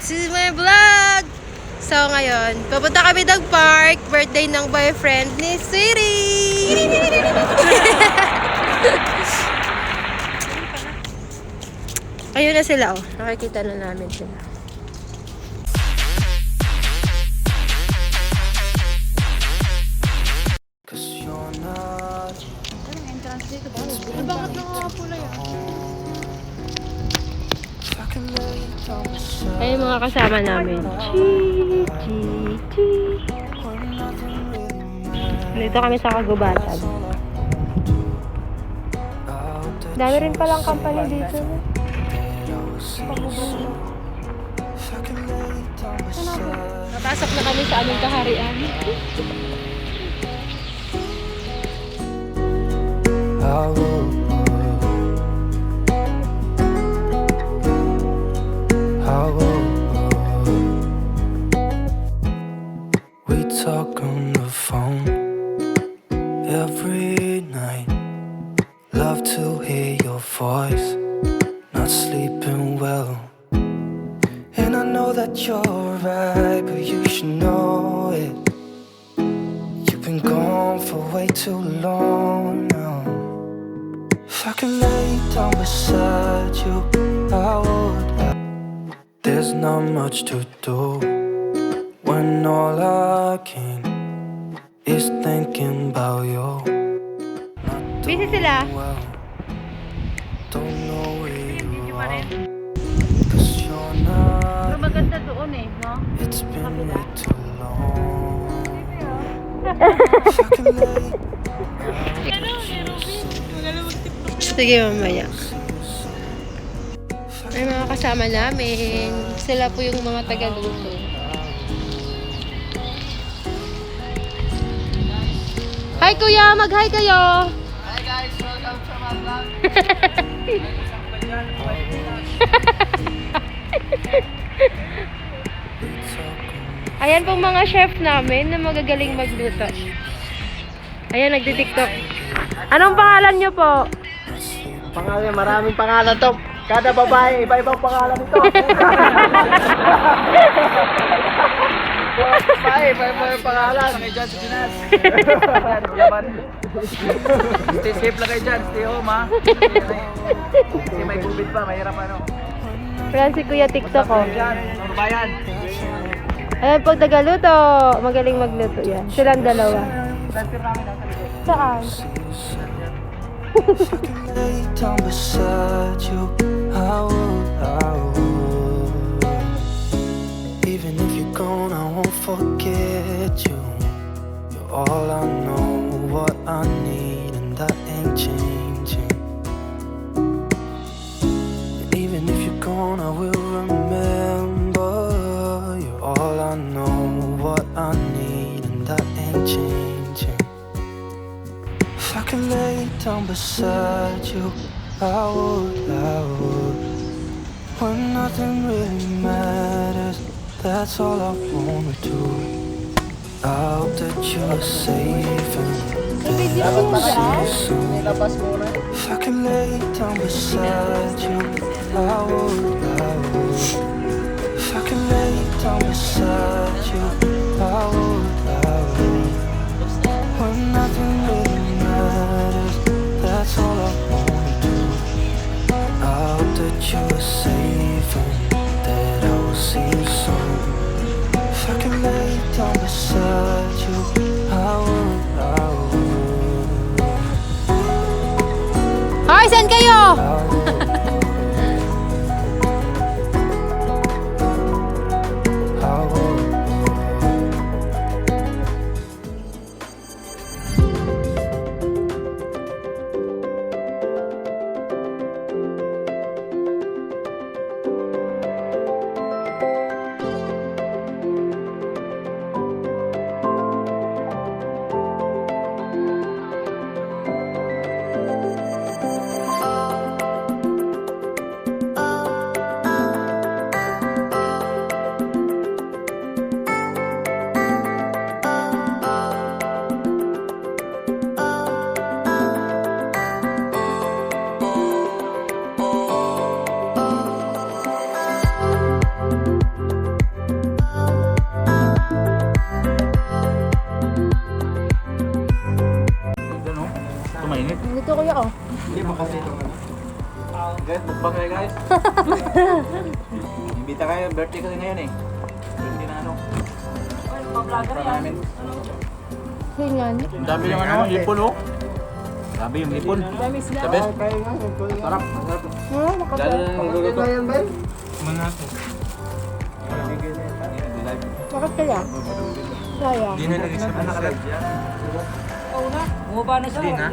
to my vlog! So ngayon, pupunta kami ng park. Birthday ng boyfriend ni Sweetie! Ayun na sila, oh. Nakikita na namin sila. Anong entrance dito ba? Bakit nakakapula yan? Ayun mga kasama namin. Dito kami sa kagubatan. Dami rin palang company dito. Napasok na kami sa aming kaharian. We talk on the phone every night. Love to hear your voice. Not sleeping well. And I know that you're right, but you should know it. You've been gone for way too long now. If I could lay down beside you, I would. There's not much to do when all I can is thinking about you. Busy sila. Well, don't know where you are. Pero maganda doon eh, no? It's been way too long. Sige, mamaya. May mga kasama namin. Sila po yung mga tagaluto. Hi kuya! Mag-hi kayo! Hi guys! Welcome to my vlog! Ayan pong mga chef namin na magagaling magluto. Ayan, nagdi-tiktok. Anong pangalan nyo po? Pangalan, maraming pangalan to. Kada babae, iba-ibang pangalan ito. Babae, iba-ibang pangalan. Kay John sa Ginas. Stay safe lang kayo dyan. Stay home ha. Kasi may COVID pa, mahirap ano. Wala si Kuya TikTok ko. Dyan, bayan. Ayan po, tagaluto. Magaling magluto yan. Silang dalawa. Saan? Lay down beside you, I would. Even if you're gone, I won't forget you. You're all I know, what I need, and that ain't changing. And even if you're gone, I will remember. You're all I know, what I need, and that ain't changing. If I could lay down beside you, I would. When nothing really matters, that's all I wanna do. I hope that you're safe and that I will see you soon. If I could lay down beside you, I would. If I could lay down beside you, I would. When nothing really matters, that's all I wanna do. I hope that you're safe and that I will see you soon. If I can lay down beside you, I would. Hoy, saan kayo? Guys, mukbang kayo guys. Imbita kayo, birthday kasi ngayon eh. Birthday na ano. Para namin. Hingan. Ang dami yung ano, ipon oh. Grabe yung ipon. The best. Sarap. Lalo na nagluluto. Bakit kaya? Sayang. Hindi na lagi sa panakalag. Bumaba na siya. Hindi na.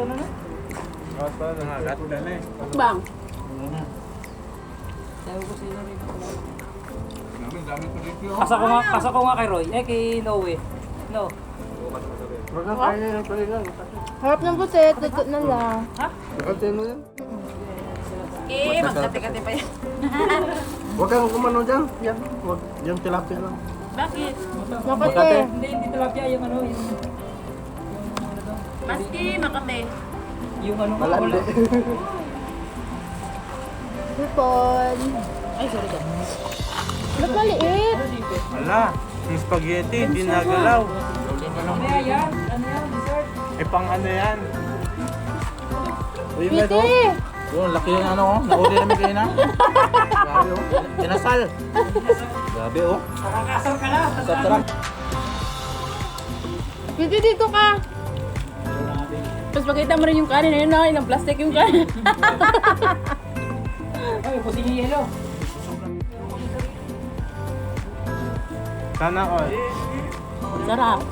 Mukbang. Sabi ko sa'yo na rin. Kasa ko nga kay Roy. Kay Noe. No. Harap ng pusit, tutot na lang. Magkati-kati pa yan. Huwag kang kumano dyan. Yan. Huwag. Yung tilapia lang. Bakit? Makate. Hindi tilapia yung ano. Maski, makate. Yung ano. Malandi. Hipon. Ay, sorry ka. Ba't maliit? Wala. Yung spaghetti, hindi nagalaw. Ano yan? Ano yan? Dessert? Eh, pang ano yan? Uy, guys oh. Piti! Yun, laki yung ano oh. Nauli namin kayo na. Grabe oh. Kinasal. Grabe oh. Nakakasar ka na. Sarap. Piti, dito ka. Tapos makita mo rin yung kanin. Ayun na, ng plastic yung kanin. Ay, pusin yung yelo. Sana all. Sarap.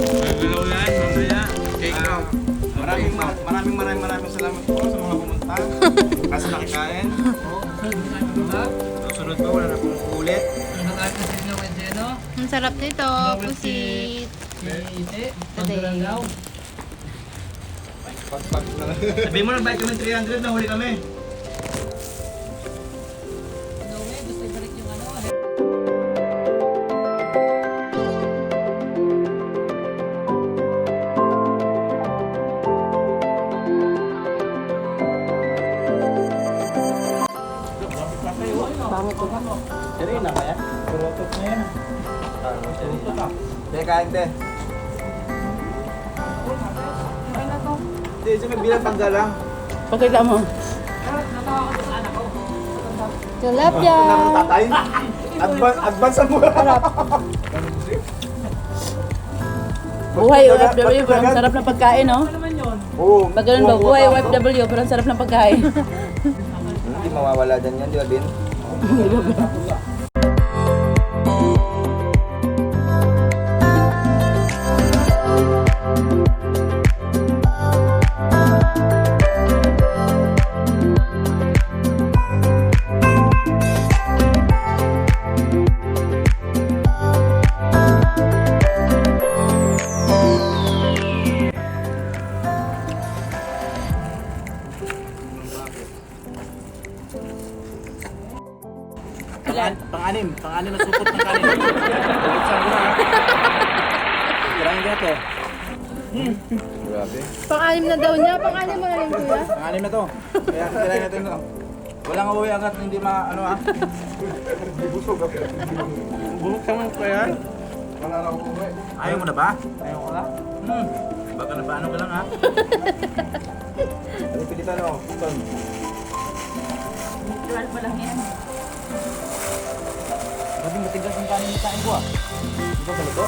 Nagalaw yan, mamaya. Take out. Maraming salamat po sa mga pumunta. Kasi nakikain. Susunod pa, wala na pong ulit. Ang sarap nito, pusit. Sabihin mo na bayad kami 300, nahuli kami. Serena kaya? Purotot na yan. Hindi, kain de. Hindi, siya may bilang panggalang. Pakita mo. Tilapia. Tatay. Advance ang mura. Buhay OFW, parang sarap ng pagkain, no? Oo. Pag ganun ba, buhay OFW, parang sarap ng pagkain. Hindi mawawala dyan yan, di ba, Bin? Pang-anim na supot ng kanin. Buksan mo na. Kailangan dito. Grabe. Pang-anim na daw niya. Pang-anim mo na rin, kuya. Pang-anim na to. Kaya kailangan natin ito. Walang uwi agad, hindi ano ah. Buksan mo pa yan. Ayaw mo na ba? Ayaw ko na. Baka na paano ka lang ha. Ano pilitan o? Ton. Natural pa lang yan. Grabe matigas yung kanin kain ko ah. Ito sa luto?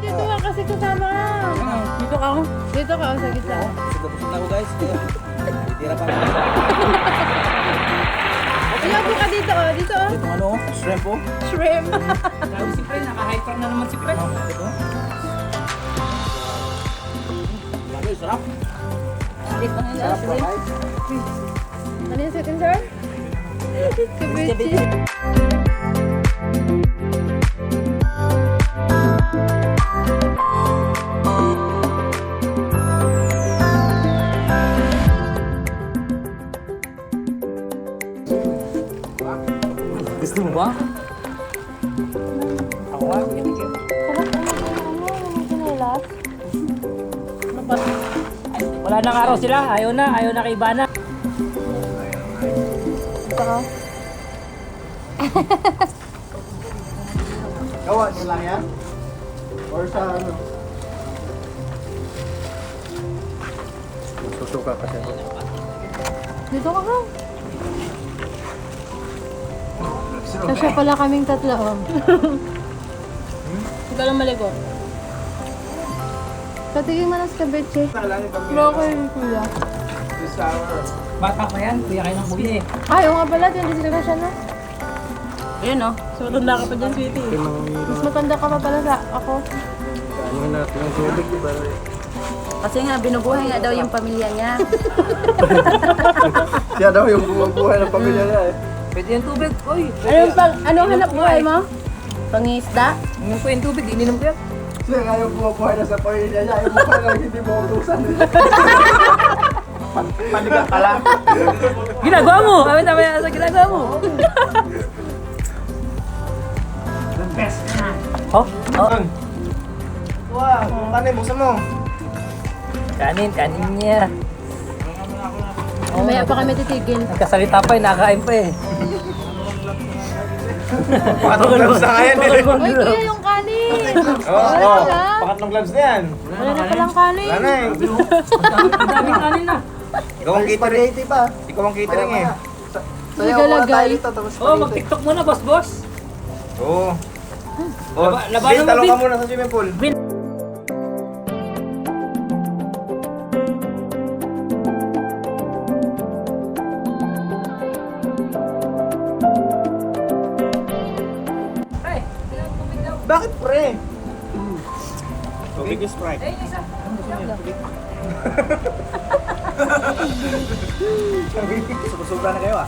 Dito ka kasi kasama ka. Dito ka ako. Dito ka, sa gitna. Busog na ako guys. Titira pa. Iyapo ka dito, oh. Dito, oh. Itong ano, shrimp oh. Shrimp. Grabe si Fred, naka-hyper na naman si Fred. Ito. Grabe, sarap. Alit na nila. Ano yung second, sir? Ceviche. Gusto mo ba? Ako nga. Wala nang araw sila. Ayaw na kay Ivana. Ito ka. Gawa niyo lang yan? Or sa ano? Susuka kasi ako. Dito ka ka. Kasi pala kaming tatlo. Oh. Ikaw lang maligo. Patigin mo na sa kabeche. Broccoli, kuya. Bata pa yan, kuya kayo ng huli. Ay, oo nga pala. Hindi sila siya na. Ayan o. So matanda ka pa dyan, sweetie. Mas matanda ka pa pala sa ako. Ano natin ang tubig, diba? Kasi nga, binubuhay nga daw yung pamilya niya. Siya daw yung bumubuhay ng pamilya niya eh. Pwede yung tubig, oy. Anong hanap buhay mo? Pangisda? Inom ko yung tubig, ininom ko yan. Siya nga yung bumubuhay na sa pamilya niya. Yung buhay lang hindi mo utusan. Panigang ka lang. Ginagawa mo! Kami tama yan sa ginagawa mo. Oh, oh. Wow, kanin, buksan mo. Kanin niya. Mamaya pa kami titigil. Nagkasalita pa eh, nakakain pa eh. Pangatlong gloves na ngayon eh. Uy, kuya yung kanin! Oo, pangatlong gloves na yan. Wala na palang kanin. Wala na eh. Ang daming kanin na. Ikaw ang catering. Ikaw ang catering eh. Sayaw muna tayo dito, tapos Oh, mag-tiktok muna, boss. Oo. Oh, labanan Bin, mo, talong Bin. ka muna sa swimming pool. Bakit pre? Tubig is Sprite. Sobra na kayo ah.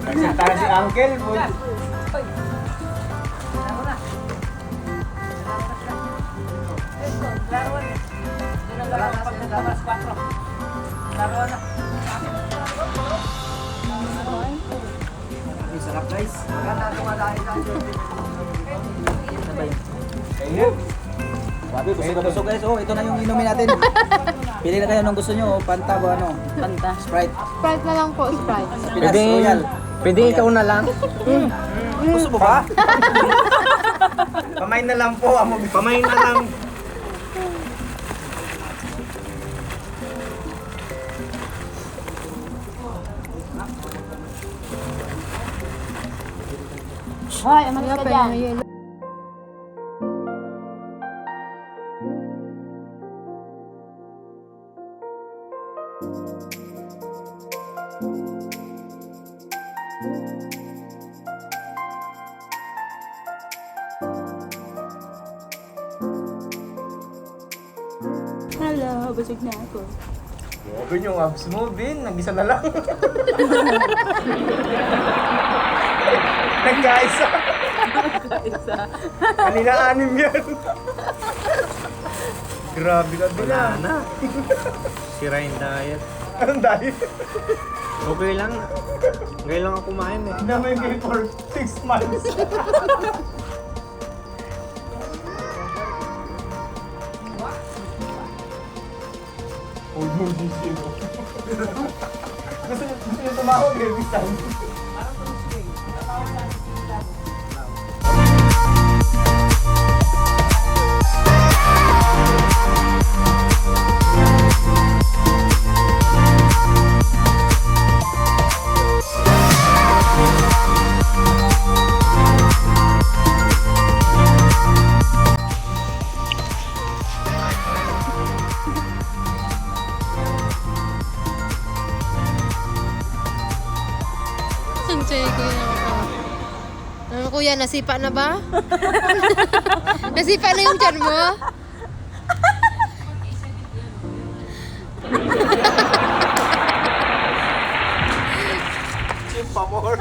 Nagsintahan si Uncle. Sarap guys. Ayun. Sabi, busog na busog guys. Oh, ito na yung inumin natin. Pili na kayo ng gusto nyo. Fanta ba ano? Panta. Sprite. Sprite na lang po, Sprite. Pinas Royal. Pwede ikaw na lang. Gusto mo ba? Pamain na lang po. Pamain na lang. Hoy, umalis ka dyan. Hello, busog na ako. Grabe yung abs mo, Bin. Nag-isa na lang. Nagkaisa. Kanina 6 yan. Grabe ka din ah. Na. Sira yung diet. Anong diet? Okay lang. Ngayon lang ako kumain eh. Namin kayo for 6 months. Old movie zero. Gusto niyo tumawag eh, bisan. Kuya, nasipa na ba? Nasipa na yung tiyan mo? Pamor.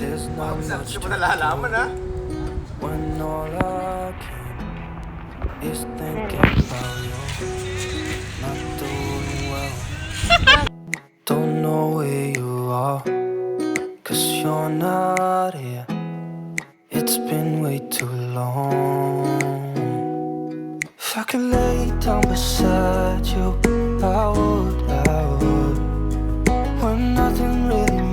There's not much Hindi mo nalalaman ha? when all I can is thinking about you. Not doing well. Don't know where you are, 'cause you're not here. It's been way too long. If I could lay down beside you, I would. When nothing really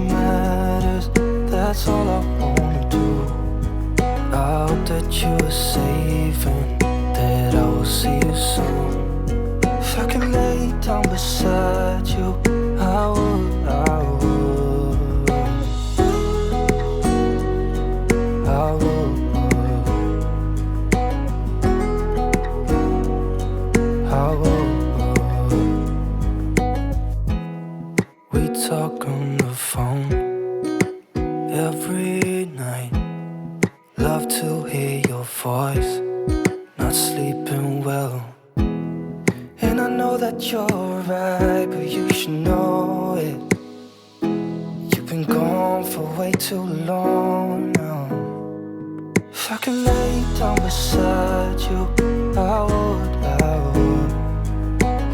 that you are safe and that I will see you soon. If I can lay down beside you, I would, I would, I would, I would. We talk on the phone every night. Love to hear your voice. Not sleeping well. And I know that you're right, but you should know it. You've been gone for way too long now. If I could lay down beside you, I would, I would.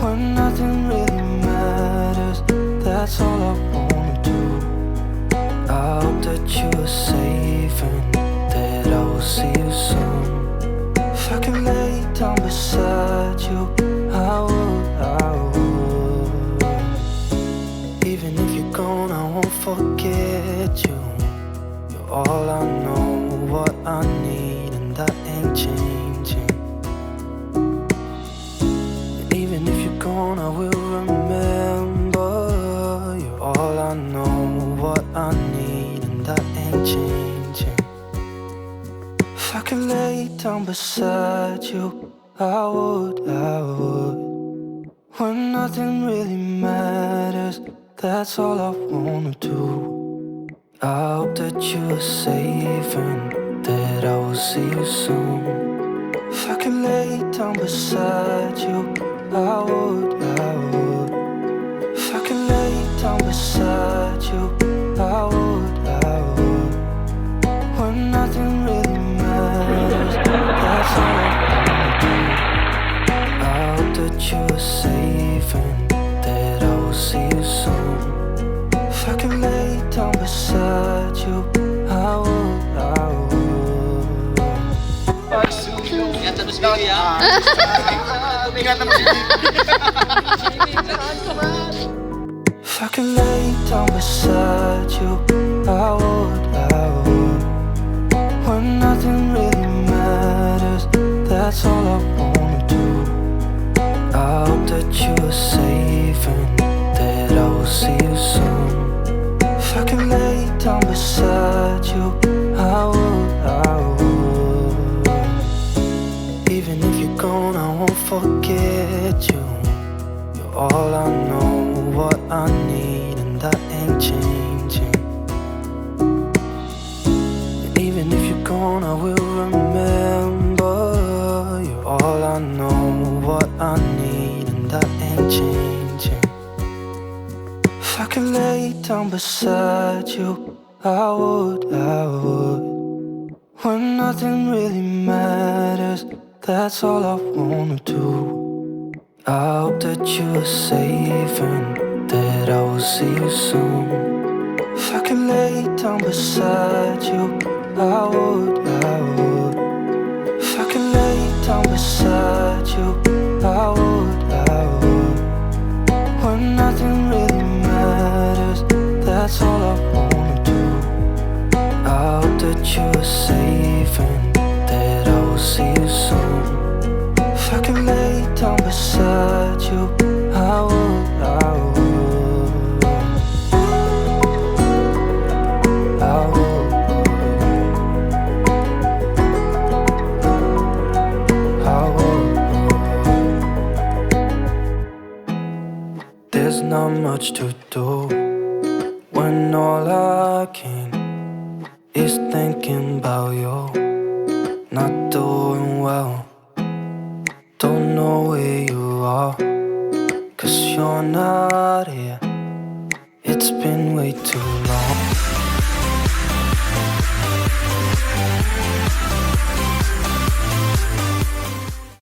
When nothing really matters, that's all I wanna do. I hope that you are safe and that I will see you soon. If I can lay down beside you, I would, I would. Even if you're gone, I won't forget you. You're all I know, what I need, and that ain't changing. And even if you're gone, I will remember. You're all I know, what I need, and that ain't changing. If I could lay down beside you, I would, I would. When nothing really matters, that's all I wanna do. I hope that you are safe and that I will see you soon. If I could lay down beside you, I would, I would. If I could lay down beside you, I would, I would. When nothing really matters, that's all I wanna do. I hope that you are safe and that I will see you soon. If I can lay down beside you, I would, I would. If I can lay down beside you, I would, I would. When nothing really matters, that's all I wanna do. I hope that you are safe and that I will see you soon. If I can lay down beside you, I would, I would. Even if you're gone, I won't forget you. You're all I know, what I need, and that ain't changing. And even if you're gone, I will remember. You're all I know, what I need, and that ain't changing. If I could lay down beside you, I would, I would. When nothing really matters, that's all I wanna do. I hope that you are safe and that I will see you soon. If I could lay down beside you, I would, I would. If I could lay down beside you, I would, I would. When nothing really matters, that's all I wanna do. I hope that you are safe and that I will see you soon. If I can lay down beside you, I would, I would. I would, I would. There's not much to do when all I can is thinking about you. Not doing well, don't know where you are, 'cause you're not here. It's been way too